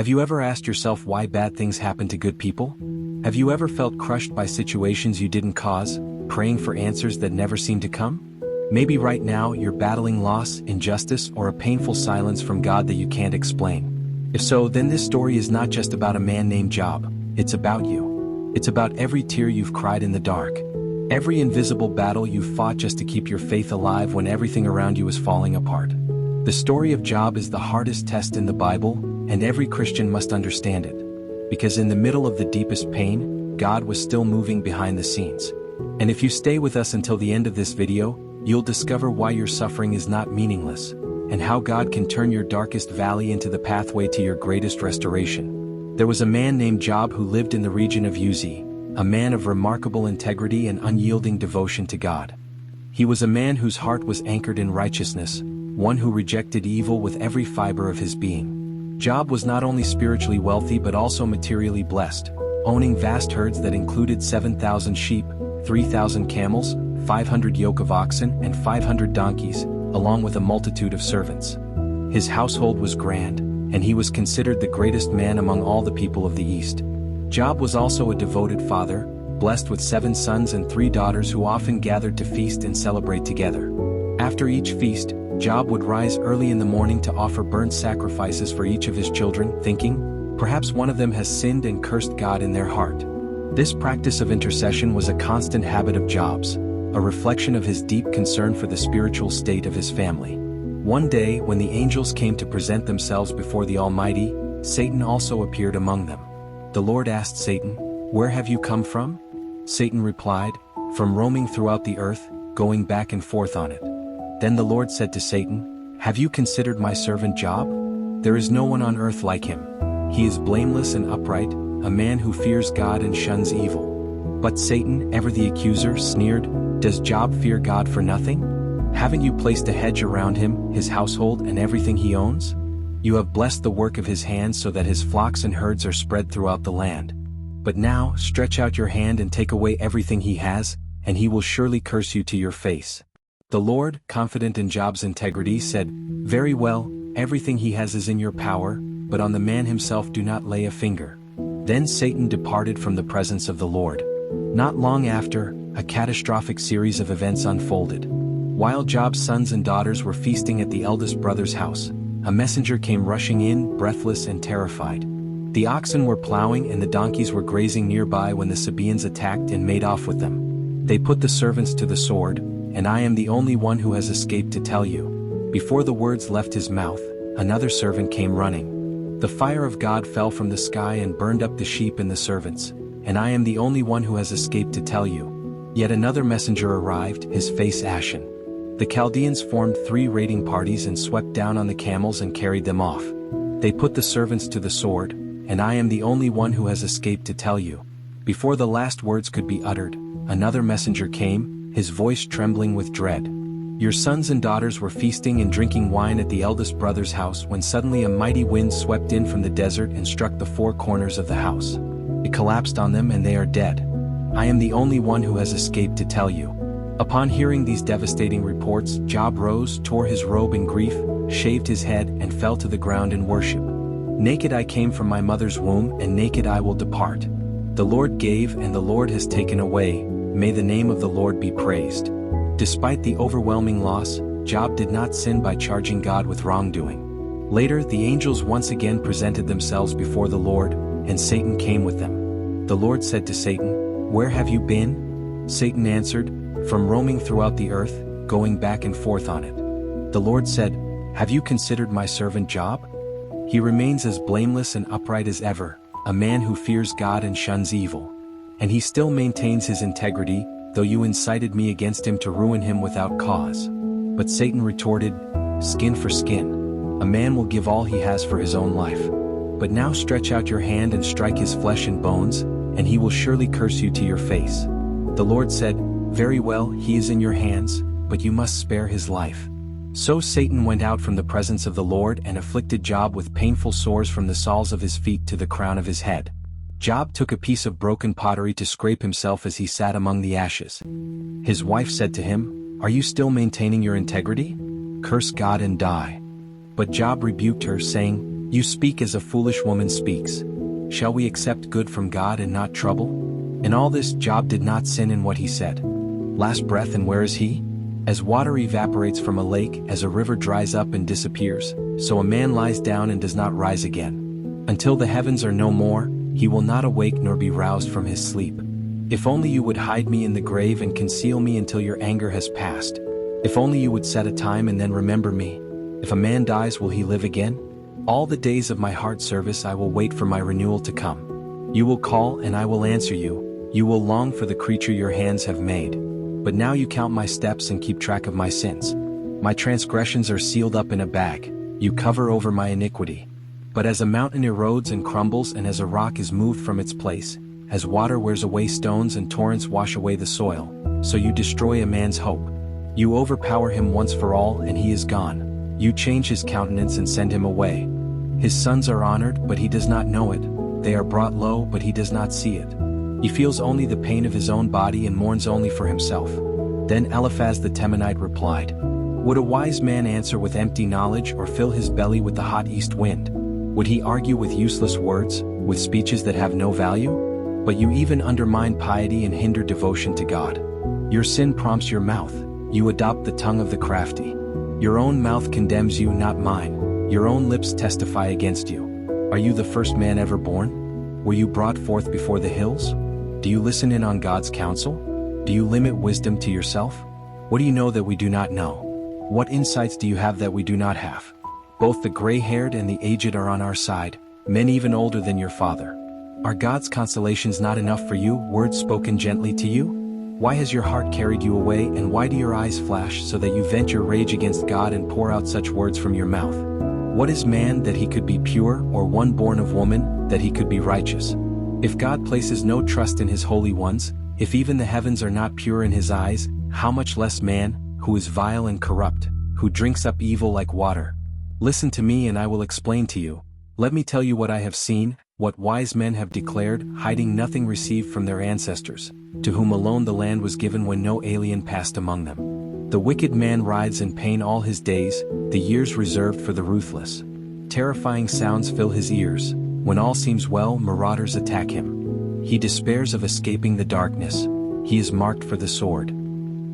Have you ever asked yourself why bad things happen to good people? Have you ever felt crushed by situations you didn't cause, praying for answers that never seem to come? Maybe right now you're battling loss, injustice, or a painful silence from God that you can't explain. If so, then this story is not just about a man named Job, it's about you. It's about every tear you've cried in the dark. Every invisible battle you've fought just to keep your faith alive when everything around you is falling apart. The story of Job is the hardest test in the Bible, and every Christian must understand it. Because in the middle of the deepest pain, God was still moving behind the scenes. And if you stay with us until the end of this video, you'll discover why your suffering is not meaningless, and how God can turn your darkest valley into the pathway to your greatest restoration. There was a man named Job who lived in the region of Uz, a man of remarkable integrity and unyielding devotion to God. He was a man whose heart was anchored in righteousness, one who rejected evil with every fiber of his being. Job was not only spiritually wealthy but also materially blessed, owning vast herds that included 7,000 sheep, 3,000 camels, 500 yoke of oxen, and 500 donkeys, along with a multitude of servants. His household was grand, and he was considered the greatest man among all the people of the East. Job was also a devoted father, blessed with 7 sons and 3 daughters who often gathered to feast and celebrate together. After each feast, Job would rise early in the morning to offer burnt sacrifices for each of his children, thinking, perhaps one of them has sinned and cursed God in their heart. This practice of intercession was a constant habit of Job's, a reflection of his deep concern for the spiritual state of his family. One day, when the angels came to present themselves before the Almighty, Satan also appeared among them. The Lord asked Satan, "Where have you come from?" Satan replied, "From roaming throughout the earth, going back and forth on it." Then the Lord said to Satan, "Have you considered my servant Job? There is no one on earth like him. He is blameless and upright, a man who fears God and shuns evil." But Satan, ever the accuser, sneered, "Does Job fear God for nothing? Haven't you placed a hedge around him, his household, and everything he owns? You have blessed the work of his hands so that his flocks and herds are spread throughout the land. But now, stretch out your hand and take away everything he has, and he will surely curse you to your face." The Lord, confident in Job's integrity, said, "Very well, everything he has is in your power, but on the man himself do not lay a finger." Then Satan departed from the presence of the Lord. Not long after, a catastrophic series of events unfolded. While Job's sons and daughters were feasting at the eldest brother's house, a messenger came rushing in, breathless and terrified. The oxen were plowing and the donkeys were grazing nearby when the Sabaeans attacked and made off with them. They put the servants to the sword, and I am the only one who has escaped to tell you. Before the words left his mouth, another servant came running. The fire of God fell from the sky and burned up the sheep and the servants, and I am the only one who has escaped to tell you. Yet another messenger arrived, his face ashen. The Chaldeans formed 3 raiding parties and swept down on the camels and carried them off. They put the servants to the sword, and I am the only one who has escaped to tell you. Before the last words could be uttered, another messenger came, his voice trembling with dread. Your sons and daughters were feasting and drinking wine at the eldest brother's house when suddenly a mighty wind swept in from the desert and struck the 4 corners of the house. It collapsed on them and they are dead. I am the only one who has escaped to tell you. Upon hearing these devastating reports, Job rose, tore his robe in grief, shaved his head, and fell to the ground in worship. Naked I came from my mother's womb, and naked I will depart. The Lord gave, and the Lord has taken away. May the name of the Lord be praised. Despite the overwhelming loss, Job did not sin by charging God with wrongdoing. Later, the angels once again presented themselves before the Lord, and Satan came with them. The Lord said to Satan, "Where have you been?" Satan answered, "From roaming throughout the earth, going back and forth on it." The Lord said, "Have you considered my servant Job? He remains as blameless and upright as ever, a man who fears God and shuns evil. And he still maintains his integrity, though you incited me against him to ruin him without cause." But Satan retorted, "Skin for skin. A man will give all he has for his own life. But now stretch out your hand and strike his flesh and bones, and he will surely curse you to your face." The Lord said, "Very well, he is in your hands, but you must spare his life." So Satan went out from the presence of the Lord and afflicted Job with painful sores from the soles of his feet to the crown of his head. Job took a piece of broken pottery to scrape himself as he sat among the ashes. His wife said to him, "Are you still maintaining your integrity? Curse God and die." But Job rebuked her, saying, You speak as a foolish woman speaks. Shall we accept good from God and not trouble? In all this Job did not sin in what he said. Last breath, and where is he? As water evaporates from a lake, as a river dries up and disappears, so a man lies down and does not rise again. Until the heavens are no more, he will not awake nor be roused from his sleep. If only you would hide me in the grave and conceal me until your anger has passed. If only you would set a time and then remember me. If a man dies, will he live again? All the days of my heart service I will wait for my renewal to come. You will call and I will answer you. You will long for the creature your hands have made. But now you count my steps and keep track of my sins. My transgressions are sealed up in a bag. You cover over my iniquity. But as a mountain erodes and crumbles, and as a rock is moved from its place, as water wears away stones and torrents wash away the soil, so you destroy a man's hope. You overpower him once for all and he is gone. You change his countenance and send him away. His sons are honored, but he does not know it. They are brought low, but he does not see it. He feels only the pain of his own body and mourns only for himself. Then Eliphaz the Temanite replied, Would a wise man answer with empty knowledge or fill his belly with the hot east wind? Would he argue with useless words, with speeches that have no value? But you even undermine piety and hinder devotion to God. Your sin prompts your mouth. You adopt the tongue of the crafty. Your own mouth condemns you, not mine. Your own lips testify against you. Are you the first man ever born? Were you brought forth before the hills? Do you listen in on God's counsel? Do you limit wisdom to yourself? What do you know that we do not know? What insights do you have that we do not have? Both the gray-haired and the aged are on our side, men even older than your father. Are God's consolations not enough for you, words spoken gently to you? Why has your heart carried you away, and why do your eyes flash so that you vent your rage against God and pour out such words from your mouth? What is man that he could be pure, or one born of woman that he could be righteous? If God places no trust in his holy ones, if even the heavens are not pure in his eyes, how much less man, who is vile and corrupt, who drinks up evil like water? Listen to me and I will explain to you. Let me tell you what I have seen, what wise men have declared, hiding nothing received from their ancestors, to whom alone the land was given when no alien passed among them. The wicked man rides in pain all his days, the years reserved for the ruthless. Terrifying sounds fill his ears. When all seems well, marauders attack him. He despairs of escaping the darkness. He is marked for the sword.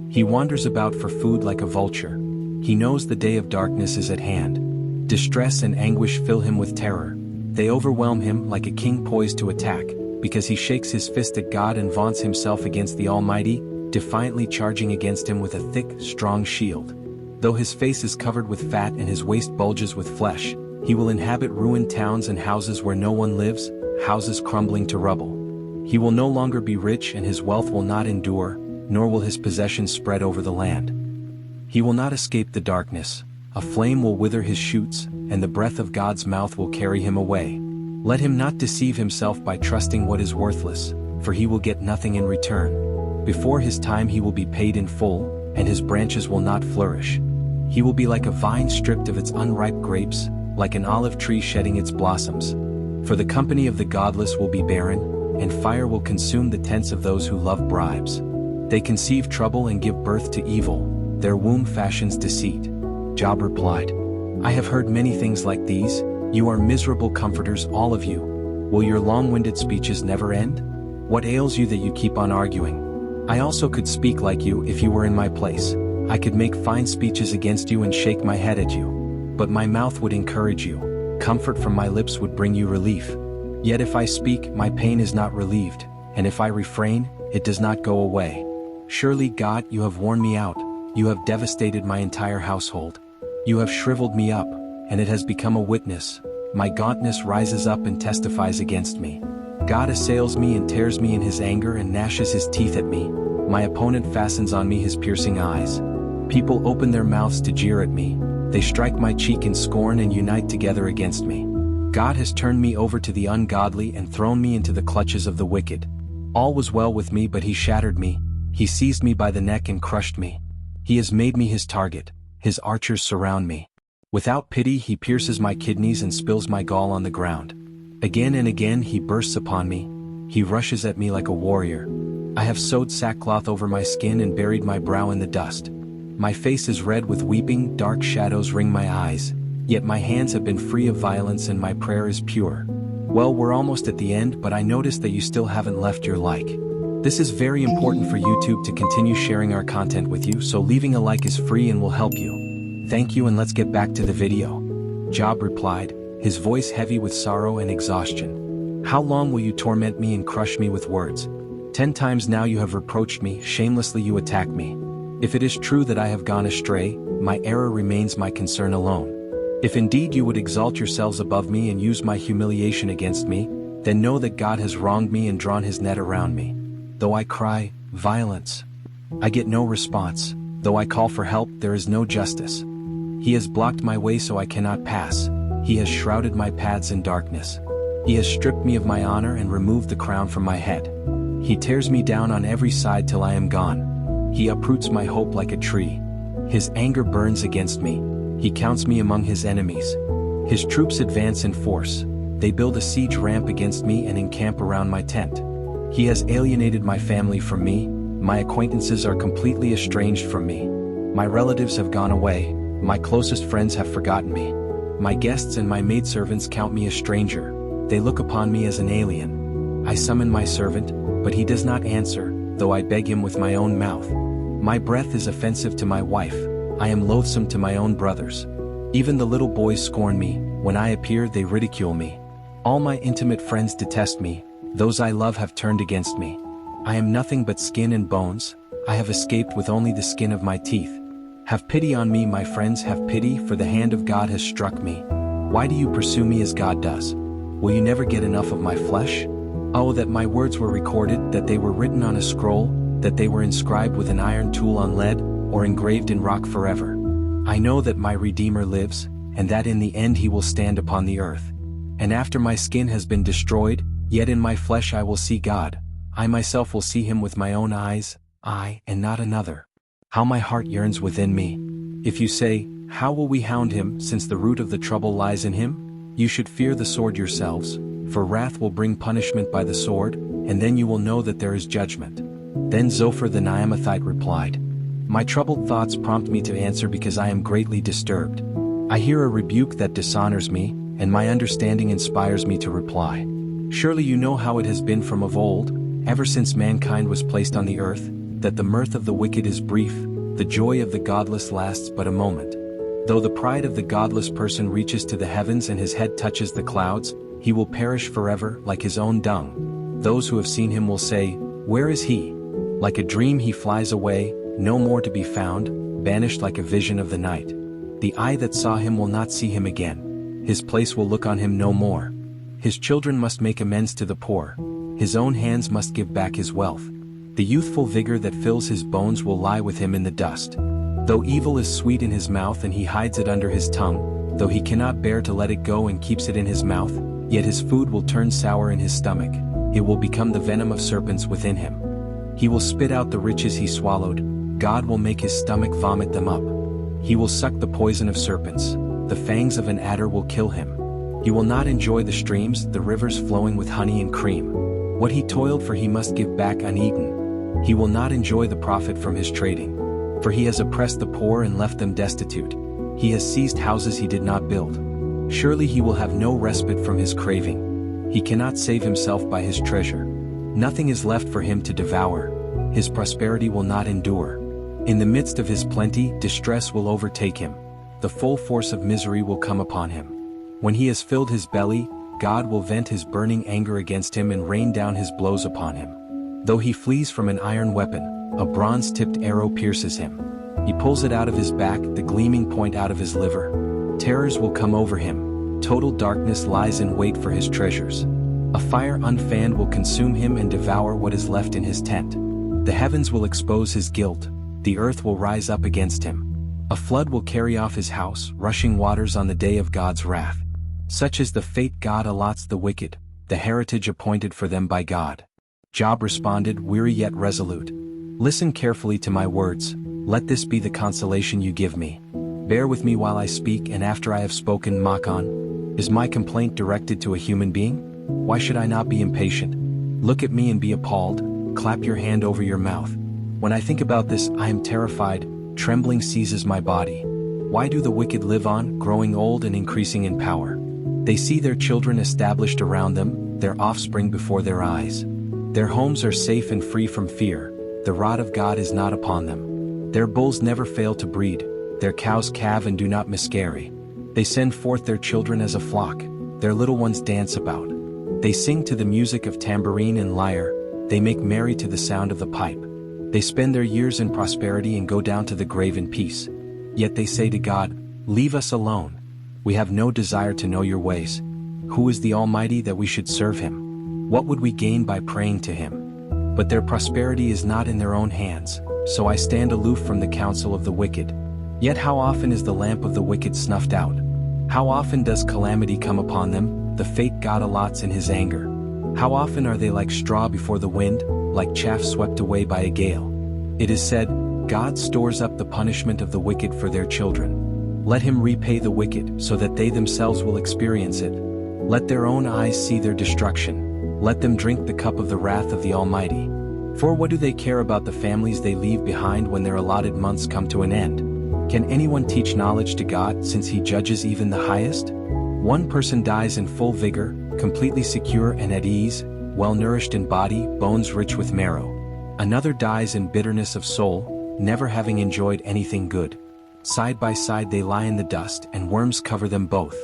He wanders about for food like a vulture. He knows the day of darkness is at hand. Distress and anguish fill him with terror. They overwhelm him like a king poised to attack, because he shakes his fist at God and vaunts himself against the Almighty, defiantly charging against him with a thick, strong shield. Though his face is covered with fat and his waist bulges with flesh, he will inhabit ruined towns and houses where no one lives, houses crumbling to rubble. He will no longer be rich and his wealth will not endure, nor will his possessions spread over the land. He will not escape the darkness. A flame will wither his shoots, and the breath of God's mouth will carry him away. Let him not deceive himself by trusting what is worthless, for he will get nothing in return. Before his time he will be paid in full, and his branches will not flourish. He will be like a vine stripped of its unripe grapes, like an olive tree shedding its blossoms. For the company of the godless will be barren, and fire will consume the tents of those who love bribes. They conceive trouble and give birth to evil, their womb fashions deceit. Job replied, I have heard many things like these. You are miserable comforters, all of you. Will your long-winded speeches never end? What ails you that you keep on arguing? I also could speak like you if you were in my place. I could make fine speeches against you and shake my head at you. But my mouth would encourage you. Comfort from my lips would bring you relief. Yet if I speak, my pain is not relieved, and if I refrain, it does not go away. Surely, God, you have worn me out. You have devastated my entire household. You have shriveled me up, and it has become a witness. My gauntness rises up and testifies against me. God assails me and tears me in his anger and gnashes his teeth at me. My opponent fastens on me his piercing eyes. People open their mouths to jeer at me. They strike my cheek in scorn and unite together against me. God has turned me over to the ungodly and thrown me into the clutches of the wicked. All was well with me, but he shattered me. He seized me by the neck and crushed me. He has made me his target. His archers surround me. Without pity he pierces my kidneys and spills my gall on the ground. Again and again he bursts upon me. He rushes at me like a warrior. I have sewed sackcloth over my skin and buried my brow in the dust. My face is red with weeping, dark shadows ring my eyes. Yet my hands have been free of violence and my prayer is pure. Well, we're almost at the end, but I noticed that you still haven't left your like. This is very important for YouTube to continue sharing our content with you, so leaving a like is free and will help you. Thank you, and let's get back to the video. Job replied, his voice heavy with sorrow and exhaustion. How long will you torment me and crush me with words? 10 times now you have reproached me, shamelessly you attack me. If it is true that I have gone astray, my error remains my concern alone. If indeed you would exalt yourselves above me and use my humiliation against me, then know that God has wronged me and drawn his net around me. Though I cry, violence, I get no response. Though I call for help, there is no justice. He has blocked my way so I cannot pass. He has shrouded my paths in darkness. He has stripped me of my honor and removed the crown from my head. He tears me down on every side till I am gone. He uproots my hope like a tree. His anger burns against me. He counts me among his enemies. His troops advance in force. They build a siege ramp against me and encamp around my tent. He has alienated my family from me. My acquaintances are completely estranged from me. My relatives have gone away. My closest friends have forgotten me. My guests and my maidservants count me a stranger. They look upon me as an alien. I summon my servant, but he does not answer, though I beg him with my own mouth. My breath is offensive to my wife. I am loathsome to my own brothers. Even the little boys scorn me. When I appear, they ridicule me. All my intimate friends detest me. Those I love have turned against me. I am nothing but skin and bones. I have escaped with only the skin of my teeth. Have pity on me, my friends, have pity, for the hand of God has struck me. Why do you pursue me as God does? Will you never get enough of my flesh? Oh, that my words were recorded, that they were written on a scroll, that they were inscribed with an iron tool on lead, or engraved in rock forever. I know that my Redeemer lives, and that in the end he will stand upon the earth. And after my skin has been destroyed, yet in my flesh I will see God. I myself will see him with my own eyes, I, and not another. How my heart yearns within me. If you say, how will we hound him, since the root of the trouble lies in him? You should fear the sword yourselves, for wrath will bring punishment by the sword, and then you will know that there is judgment. Then Zophar the Naamathite replied, my troubled thoughts prompt me to answer because I am greatly disturbed. I hear a rebuke that dishonors me, and my understanding inspires me to reply. Surely you know how it has been from of old, ever since mankind was placed on the earth, that the mirth of the wicked is brief, the joy of the godless lasts but a moment. Though the pride of the godless person reaches to the heavens and his head touches the clouds, he will perish forever like his own dung. Those who have seen him will say, where is he? Like a dream he flies away, no more to be found, banished like a vision of the night. The eye that saw him will not see him again. His place will look on him no more. His children must make amends to the poor. His own hands must give back his wealth. The youthful vigor that fills his bones will lie with him in the dust. Though evil is sweet in his mouth and he hides it under his tongue, though he cannot bear to let it go and keeps it in his mouth, yet his food will turn sour in his stomach. It will become the venom of serpents within him. He will spit out the riches he swallowed. God will make his stomach vomit them up. He will suck the poison of serpents. The fangs of an adder will kill him. He will not enjoy the streams, the rivers flowing with honey and cream. What he toiled for he must give back uneaten. He will not enjoy the profit from his trading. For he has oppressed the poor and left them destitute. He has seized houses he did not build. Surely he will have no respite from his craving. He cannot save himself by his treasure. Nothing is left for him to devour. His prosperity will not endure. In the midst of his plenty, distress will overtake him. The full force of misery will come upon him. When he has filled his belly, God will vent his burning anger against him and rain down his blows upon him. Though he flees from an iron weapon, a bronze-tipped arrow pierces him. He pulls it out of his back, the gleaming point out of his liver. Terrors will come over him. Total darkness lies in wait for his treasures. A fire unfanned will consume him and devour what is left in his tent. The heavens will expose his guilt. The earth will rise up against him. A flood will carry off his house, rushing waters on the day of God's wrath. Such is the fate God allots the wicked, the heritage appointed for them by God. Job responded, weary yet resolute. Listen carefully to my words. Let this be the consolation you give me. Bear with me while I speak, and after I have spoken, mock on. Is my complaint directed to a human being? Why should I not be impatient? Look at me and be appalled. Clap your hand over your mouth. When I think about this, I am terrified. Trembling seizes my body. Why do the wicked live on, growing old and increasing in power? They see their children established around them, their offspring before their eyes. Their homes are safe and free from fear, the rod of God is not upon them. Their bulls never fail to breed, their cows calve and do not miscarry. They send forth their children as a flock, their little ones dance about. They sing to the music of tambourine and lyre, they make merry to the sound of the pipe. They spend their years in prosperity and go down to the grave in peace. Yet they say to God, "Leave us alone. We have no desire to know your ways. Who is the Almighty that we should serve him? What would we gain by praying to him?" But their prosperity is not in their own hands, so I stand aloof from the counsel of the wicked. Yet how often is the lamp of the wicked snuffed out? How often does calamity come upon them, the fate God allots in his anger? How often are they like straw before the wind, like chaff swept away by a gale? It is said, God stores up the punishment of the wicked for their children. Let him repay the wicked so that they themselves will experience it. Let their own eyes see their destruction. Let them drink the cup of the wrath of the Almighty. For what do they care about the families they leave behind when their allotted months come to an end? Can anyone teach knowledge to God since he judges even the highest? One person dies in full vigor, completely secure and at ease, well-nourished in body, bones rich with marrow. Another dies in bitterness of soul, never having enjoyed anything good. Side by side they lie in the dust, and worms cover them both.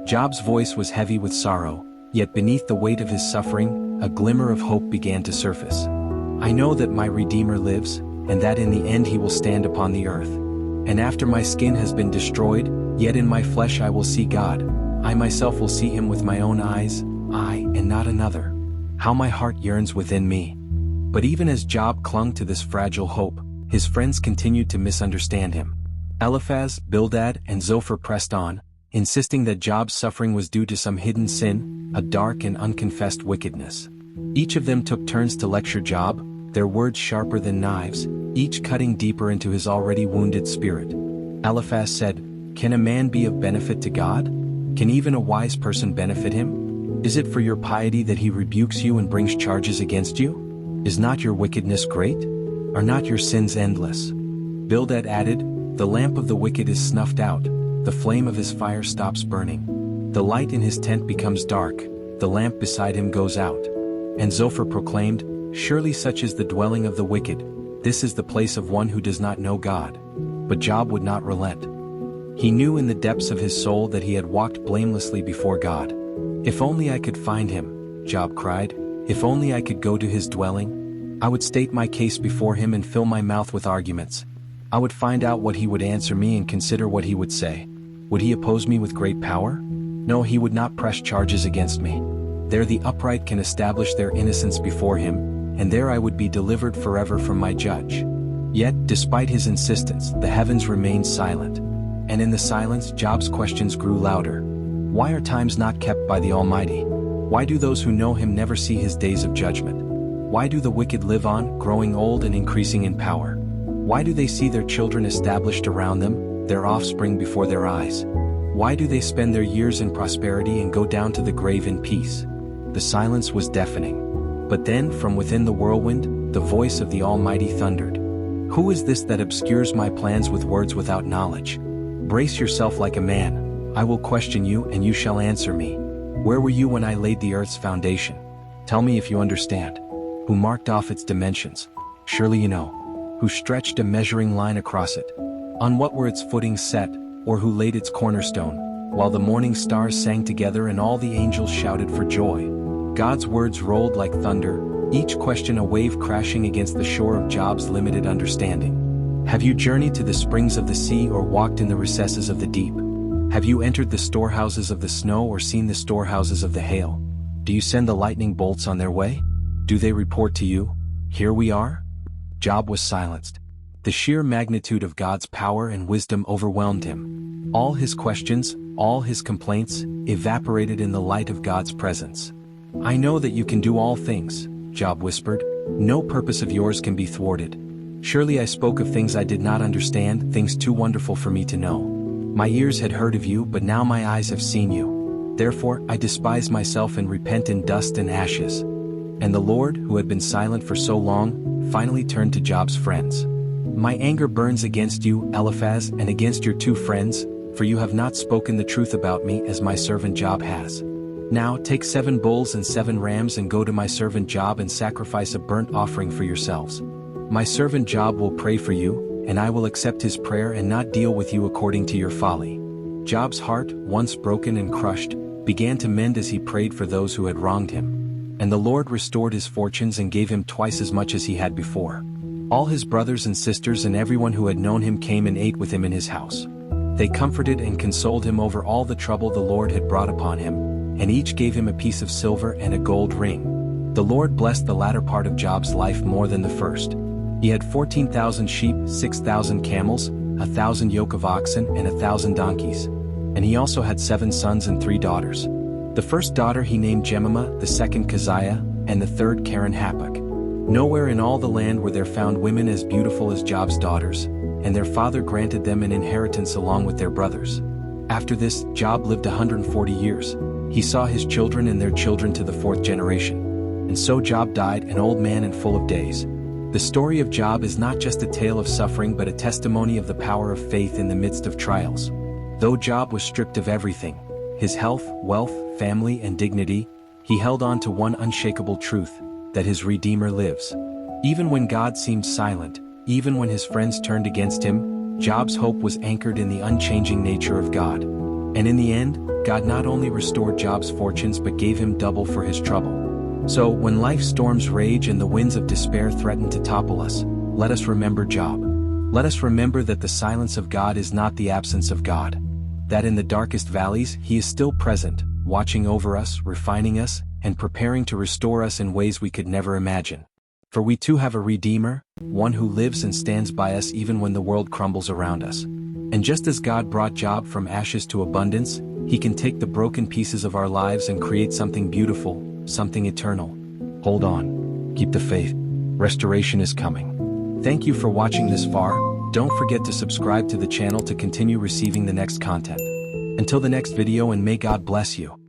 Job's voice was heavy with sorrow, yet beneath the weight of his suffering, a glimmer of hope began to surface. I know that my Redeemer lives, and that in the end he will stand upon the earth. And after my skin has been destroyed, yet in my flesh I will see God. I myself will see him with my own eyes, I and not another. How my heart yearns within me. But even as Job clung to this fragile hope, his friends continued to misunderstand him. Eliphaz, Bildad, and Zophar pressed on, insisting that Job's suffering was due to some hidden sin, a dark and unconfessed wickedness. Each of them took turns to lecture Job, their words sharper than knives, each cutting deeper into his already wounded spirit. Eliphaz said, "Can a man be of benefit to God? Can even a wise person benefit him? Is it for your piety that he rebukes you and brings charges against you? Is not your wickedness great? Are not your sins endless?" Bildad added, "The lamp of the wicked is snuffed out, the flame of his fire stops burning. The light in his tent becomes dark, the lamp beside him goes out." And Zophar proclaimed, "Surely such is the dwelling of the wicked, this is the place of one who does not know God." But Job would not relent. He knew in the depths of his soul that he had walked blamelessly before God. "If only I could find him," Job cried, "if only I could go to his dwelling. I would state my case before him and fill my mouth with arguments. I would find out what he would answer me and consider what he would say. Would he oppose me with great power? No, he would not press charges against me. There the upright can establish their innocence before him, and there I would be delivered forever from my judge." Yet, despite his insistence, the heavens remained silent. And in the silence, Job's questions grew louder. Why are times not kept by the Almighty? Why do those who know him never see his days of judgment? Why do the wicked live on, growing old and increasing in power? Why do they see their children established around them, their offspring before their eyes? Why do they spend their years in prosperity and go down to the grave in peace? The silence was deafening. But then, from within the whirlwind, the voice of the Almighty thundered. "Who is this that obscures my plans with words without knowledge? Brace yourself like a man. I will question you and you shall answer me. Where were you when I laid the earth's foundation? Tell me if you understand. Who marked off its dimensions? Surely you know. Who stretched a measuring line across it? On what were its footings set, or who laid its cornerstone, while the morning stars sang together and all the angels shouted for joy?" God's words rolled like thunder, each question a wave crashing against the shore of Job's limited understanding. Have you journeyed to the springs of the sea or walked in the recesses of the deep? Have you entered the storehouses of the snow or seen the storehouses of the hail? Do you send the lightning bolts on their way? Do they report to you, "Here we are"? Job was silenced. The sheer magnitude of God's power and wisdom overwhelmed him. All his questions, all his complaints, evaporated in the light of God's presence. "I know that you can do all things," Job whispered. "No purpose of yours can be thwarted. Surely I spoke of things I did not understand, things too wonderful for me to know. My ears had heard of you, but now my eyes have seen you. Therefore I despise myself and repent in dust and ashes." And the Lord, who had been silent for so long, finally turned to Job's friends. My anger burns against you, Eliphaz, and against your 2 friends, for you have not spoken the truth about me as my servant Job has. Now take 7 bulls and 7 rams and go to my servant Job and sacrifice a burnt offering for yourselves. My servant Job will pray for you, and I will accept his prayer and not deal with you according to your folly." Job's heart, once broken and crushed, began to mend as he prayed for those who had wronged him. And the Lord restored his fortunes and gave him twice as much as he had before. All his brothers and sisters and everyone who had known him came and ate with him in his house. They comforted and consoled him over all the trouble the Lord had brought upon him, and each gave him a piece of silver and a gold ring. The Lord blessed the latter part of Job's life more than the first. He had 14,000 sheep, 6,000 camels, 1,000 yoke of oxen and 1,000 donkeys. And he also had 7 sons and 3 daughters. The first daughter he named Jemimah, the second Keziah, and the third Karen-Happuch. Nowhere in all the land were there found women as beautiful as Job's daughters, and their father granted them an inheritance along with their brothers. After this, Job lived 140 years. He saw his children and their children to the 4th generation. And so Job died an old man and full of days. The story of Job is not just a tale of suffering but a testimony of the power of faith in the midst of trials. Though Job was stripped of everything, his health, wealth, family, and dignity, he held on to one unshakable truth, that his Redeemer lives. Even when God seemed silent, even when his friends turned against him, Job's hope was anchored in the unchanging nature of God. And in the end, God not only restored Job's fortunes but gave him double for his trouble. So, when life's storms rage and the winds of despair threaten to topple us, let us remember Job. Let us remember that the silence of God is not the absence of God. That in the darkest valleys, he is still present, watching over us, refining us, and preparing to restore us in ways we could never imagine. For we too have a Redeemer, one who lives and stands by us even when the world crumbles around us. And just as God brought Job from ashes to abundance, he can take the broken pieces of our lives and create something beautiful, something eternal. Hold on. Keep the faith. Restoration is coming. Thank you for watching this far. Don't forget to subscribe to the channel to continue receiving the next content. Until the next video, and may God bless you.